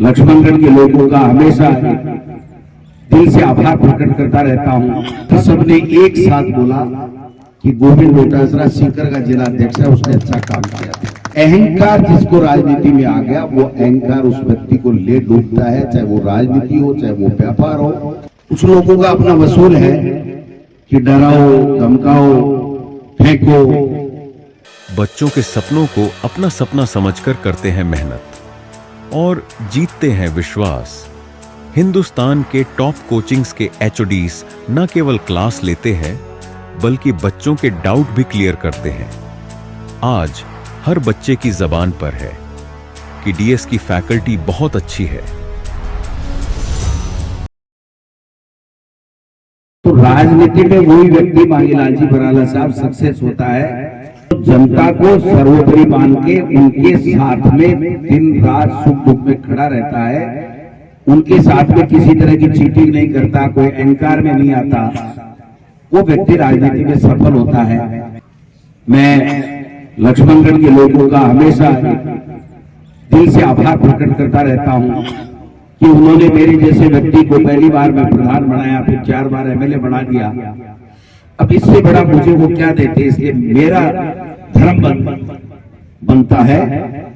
लक्ष्मणगढ़ के लोगों का हमेशा दिल से आभार प्रकट करता रहता हूं। तो सबने एक साथ बोला कि गोविंद डोटासरा सीकर का जिला अध्यक्ष है, उसने अच्छा काम किया। अहंकार जिसको राजनीति में आ गया, वो अहंकार उस व्यक्ति को ले डूबता है, चाहे वो राजनीति हो चाहे वो व्यापार हो। कुछ लोगों का अपना वसूल है कि डराओ, धमकाओ, फेंको। बच्चों के सपनों को अपना सपना समझकर करते हैं मेहनत और जीतते हैं विश्वास। हिंदुस्तान के टॉप कोचिंग्स के एचओडीज न केवल क्लास लेते हैं बल्कि बच्चों के डाउट भी क्लियर करते हैं। आज हर बच्चे की जबान पर है कि डीएस की फैकल्टी बहुत अच्छी है। तो राजनीति में वही व्यक्ति मांगीलाल जी बराला साहब सक्सेस होता है तो जनता को सर्वोपरि मान के उनके साथ में दिन रात सुख दुख में खड़ा रहता है, उनके साथ में किसी तरह की चीटिंग नहीं करता, कोई अहंकार में नहीं आता, वो व्यक्ति राजनीति में सफल होता है। मैं लक्ष्मणगढ़ के लोगों का हमेशा दिल से आभार प्रकट करता रहता हूं कि उन्होंने मेरे जैसे व्यक्ति को पहली बार में प्रधान बनाया, फिर 4 बार एमएलए बना दिया। अब इससे बड़ा मुझे वो क्या देते, इसलिए मेरा धर्म बनता है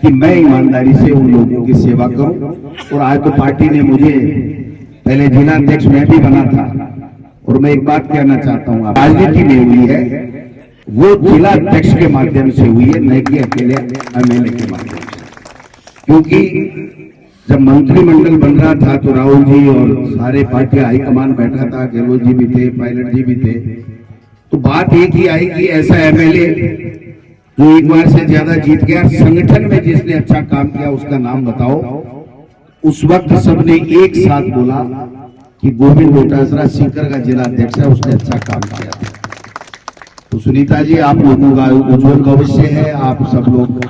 कि मैं ईमानदारी से उन लोगों की सेवा करूं। और आज तो पार्टी ने मुझे, पहले जिला अध्यक्ष मैं भी बना था, और मैं एक बात कहना चाहता हूं, राजनीति में हुई है वो जिला अध्यक्ष के माध्यम से हुई है, न कि अकेले एमएलए के माध्यम से। क्योंकि जब मंत्रिमंडल बन रहा था तो राहुल जी और सारे पार्टी हाईकमान बैठा था, गहलोत जी भी थे, पायलट जी भी थे, तो बात एक ही आई कि ऐसा एमएलए जो एक बार से ज्यादा जीत गया, संगठन में जिसने अच्छा काम किया उसका नाम बताओ। उस वक्त सबने एक साथ बोला कि गोविंद डोटासरा सीकर का जिला अध्यक्ष है, उसने अच्छा काम किया। तो सुनीता जी, आप लोगों का उज्जवल भविष्य है। आप सब लोग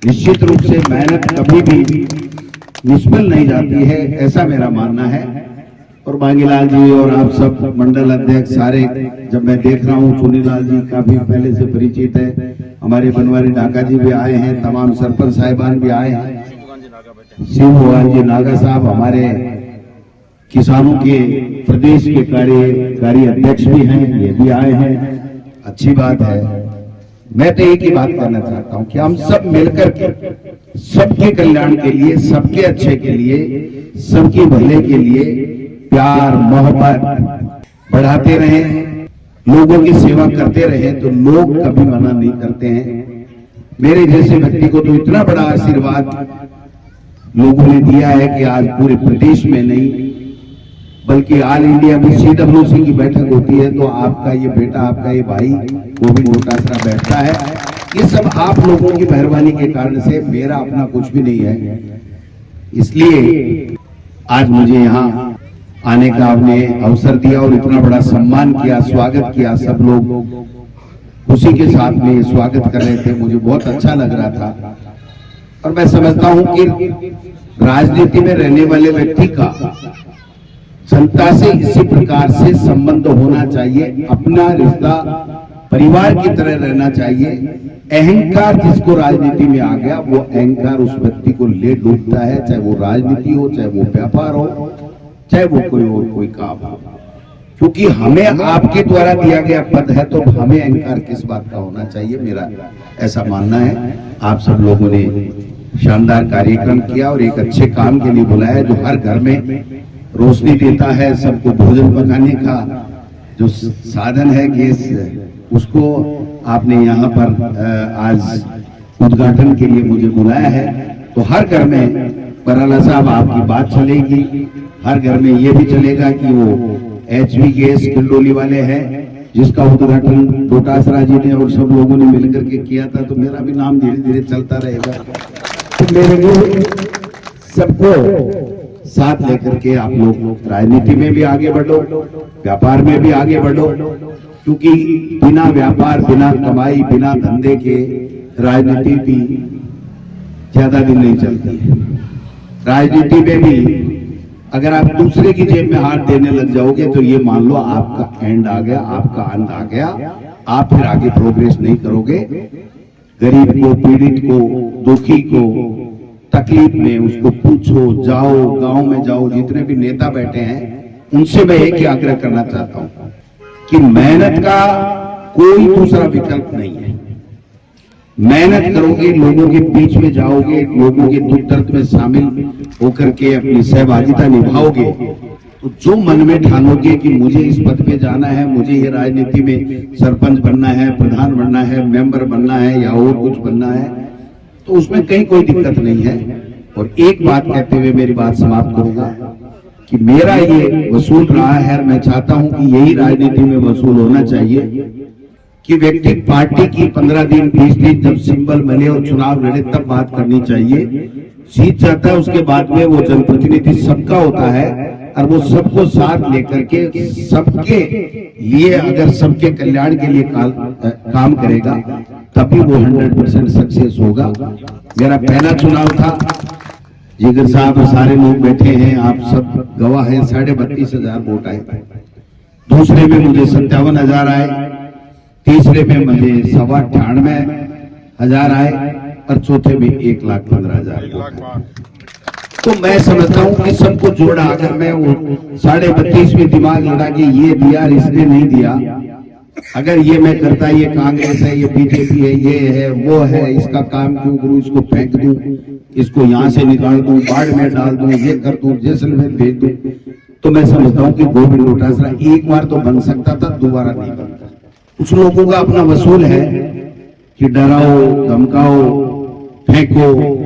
निश्चित रूप से, मेहनत कभी भी निष्फल नहीं जाती है, ऐसा मेरा मानना है। और मांगीलाल जी और आप सब मंडल अध्यक्ष सारे, जब मैं देख रहा हूँ चुनीलाल जी काफी पहले से परिचित है, हमारे बनवारी नागा जी भी आए हैं, तमाम सरपंच साहिबान भी आए हैं, शिव भगवान जी नागा साहब हमारे किसानों के प्रदेश के कार्यकारी अध्यक्ष भी हैं, ये भी आए हैं, अच्छी बात है। मैं तो एक ही बात कहना चाहता हूं कि हम सब मिलकर के सबके कल्याण के लिए, सबके अच्छे के लिए, सबके भले के लिए प्यार मोहब्बत बढ़ाते रहें, लोगों की सेवा करते रहें, तो लोग कभी मना नहीं करते हैं। मेरे जैसे व्यक्ति को तो इतना बड़ा आशीर्वाद लोगों ने दिया है कि आज पूरे प्रदेश में नहीं बल्कि ऑल इंडिया में CWC की बैठक होती है तो आपका ये बेटा, आपका ये भाई गोविंद डोटासरा बैठता है। ये सब आप लोगों की मेहरबानी के कारण से, मेरा अपना कुछ भी नहीं है। इसलिए आज मुझे यहाँ आने का आपने अवसर दिया और इतना बड़ा सम्मान किया, स्वागत किया, सब लोग खुशी के साथ में स्वागत कर रहे थे, मुझे बहुत अच्छा लग रहा था। और मैं समझता हूं कि राजनीति में रहने वाले व्यक्ति का जनता से इसी प्रकार से संबंध होना चाहिए, अपना रिश्ता परिवार की तरह रहना चाहिए। अहंकार जिसको राजनीति में आ गया, वो अहंकार उस व्यक्ति को ले डूबता है, चाहे वो राजनीति हो चाहे वो व्यापार हो चाहे वो कोई और कोई काम हो। क्योंकि हमें आपके द्वारा दिया गया पद है तो हमें अहंकार किस बात का होना चाहिए, मेरा ऐसा मानना है। आप सब लोगों ने शानदार कार्यक्रम किया और एक अच्छे काम के लिए बुलाया जो हर घर में रोशनी देता है, सबको भोजन पकाने का जो साधन है गैस, उसको आपने यहाँ पर आज उद्घाटन के लिए मुझे बुलाया है। तो हर घर में बराला साहब आपकी बात चलेगी, हर घर में ये भी चलेगा कि वो HV गैस किंडोली वाले हैं जिसका उद्घाटन डोटासरा जी ने और सब लोगों ने मिलकर के किया था, तो मेरा भी नाम धीरे धीरे चलता रहेगा। तो मेरे को सबको साथ लेकर के आप लोग राजनीति में भी आगे बढ़ो, व्यापार में भी आगे बढ़ो, क्योंकि बिना व्यापार, बिना कमाई, बिना धंधे के राजनीति भी ज्यादा दिन नहीं चलती है। राजनीति में भी अगर आप दूसरे की जेब में हाथ देने लग जाओगे तो ये मान लो आपका एंड आ गया, आपका अंत आ गया, आप फिर आगे प्रोग्रेस नहीं करोगे। गरीब को, पीड़ित को, दुखी को तकलीफ में उसको पूछो, जाओ गांव में जाओ, जितने भी नेता बैठे हैं उनसे मैं एक ही आग्रह करना चाहता हूं कि मेहनत का कोई दूसरा विकल्प नहीं है। मेहनत करोगे, लोगों के बीच में जाओगे, लोगों के दुख दर्द में शामिल होकर के अपनी सहभागिता निभाओगे, तो जो मन में ठानोगे कि मुझे इस पद पे जाना है, मुझे ये राजनीति में सरपंच बनना है, प्रधान बनना है, मेंबर बनना है या और कुछ बनना है, तो उसमें कहीं कोई दिक्कत नहीं है। और एक बात कहते हुए मेरी बात समाप्त करूंगा कि मेरा ये वसूल रहा है, मैं चाहता हूं कि यही राजनीति में वसूल होना चाहिए कि व्यक्ति पार्टी की 15 दिन 20 दिन जब सिंबल मिले और चुनाव लड़े तब बात करनी चाहिए। जीत जाता है उसके बाद में वो जनप्रतिनिधि सबका होता है और वो सबको साथ लेकर के सबके लिए, अगर सबके कल्याण के लिए काम करेगा तभी वो 100% सक्सेस होगा। मेरा पहला चुनाव था, जिगर साहब और सारे लोग बैठे हैं, आप सब गवाह हैं, 32,500 वोट आए। दूसरे में मुझे 57,000 आए, तीसरे में मुझे 98,500 आए और चौथे में 1,15,000। तो मैं समझता हूं कि सबको जोड़ा, अगर मैं वो 32.5 में दिमाग लड़ा कि ये दिया इसने नहीं दिया, अगर ये मैं करता, ये कांग्रेस है, ये बीजेपी है, ये है, वो है, इसका काम क्यों करूं, इसको फेंक दूं, इसको यहां से निकाल दूं, बाढ़ में डाल दूं, ये कर दूं, जैसलमेर भेज दूं, तो मैं समझता हूं कि गोविंद डोटासरा एक बार तो बन सकता था, दोबारा नहीं बनता। कुछ लोगों का अपना वसूल है कि डराओ, धमकाओ, फेंको,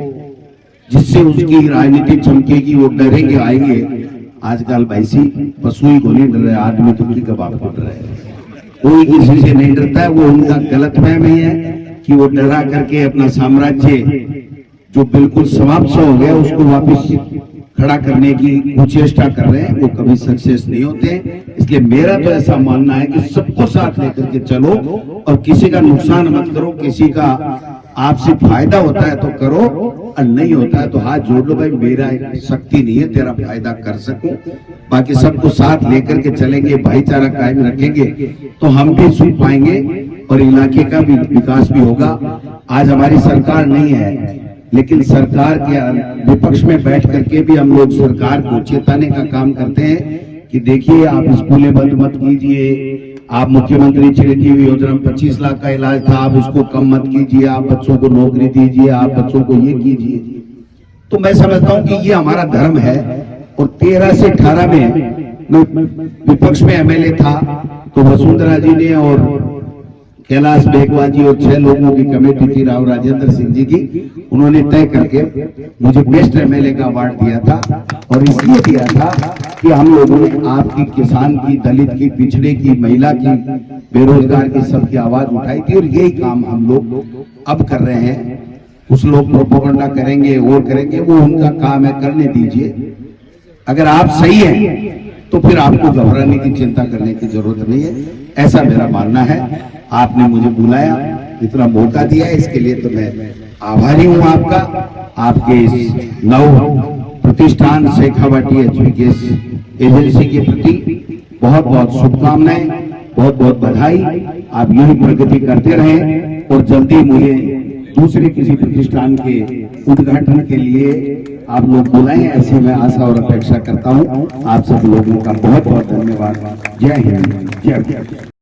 जिससे उसकी राजनीति चमकेगी, वो डरेंगे, आएंगे। आजकल वैसी पशु ही को नहीं डर रहे, आदमी तो की कबाब कर रहे हैं। कोई किसी से नहीं डरता है, वो उनका गलतफहमी है कि वो डरा करके अपना साम्राज्य जो बिल्कुल समाप्त हो गया उसको वापस खड़ा करने की कुचेष्टा कर रहे हैं, वो कभी सक्सेस नहीं होते। इसलिए मेरा तो ऐसा मानना है कि सबको साथ लेकर के चलो और किसी का नुकसान मत करो। किसी का आपसे फायदा होता है तो करो और नहीं होता है तो हाथ जोड़ लो, भाई मेरा शक्ति नहीं है तेरा फायदा कर सकूं। बाकी सबको साथ लेकर के चलेंगे, भाईचारा कायम रखेंगे तो हम भी सुन पाएंगे और इलाके का भी विकास भी होगा। आज हमारी सरकार नहीं है, लेकिन सरकार के विपक्ष में बैठ करके भी हम लोग सरकार को चेताने का काम करते हैं कि देखिए आप स्कूलें बंद मत कीजिए, आप मुख्यमंत्री चिरंजीवी योजना में 25 लाख का इलाज था, आप उसको कम मत कीजिए, आप बच्चों को नौकरी दीजिए, आप बच्चों को ये कीजिए। तो मैं समझता हूं कि ये हमारा धर्म है। और 13 से 18 में विपक्ष में एमएलए था तो वसुंधरा जी ने और कैलाश बेगवा जी और 6 लोगों की कमेटी थी, राव राजेंद्र सिंह जी की, उन्होंने तय करके मुझे बेस्ट एमएलए का अवार्ड दिया था। और इसलिए दिया था कि हम लोगों ने आपकी, किसान की, दलित की, पिछड़े की, महिला की, बेरोजगार की सबकी आवाज उठाई थी और यही काम हम लोग अब कर रहे हैं। कुछ लोग प्रोपेगेंडा करेंगे और करेंगे, वो उनका काम है, करने दीजिए। अगर आप सही हैं तो फिर आपको घबराने की, चिंता करने की जरूरत नहीं है, ऐसा मेरा मानना है। आपने मुझे बुलाया, इतना मौका दिया, इसके लिए तो मैं आभारी हूं आपका। आपके इस नव प्रतिष्ठान शेखावाटी एचपीकेएस एजेंसी के प्रति बहुत बहुत शुभकामनाएं, बहुत बहुत बधाई। आप यही प्रगति करते रहें और जल्दी मुझे दूसरे किसी प्रतिष्ठान के उद्घाटन के लिए आप लोग बुलाएं, ऐसी मैं आशा और अपेक्षा करता हूं। आप सब लोगों का बहुत बहुत धन्यवाद। जय हिंद, जय भारत।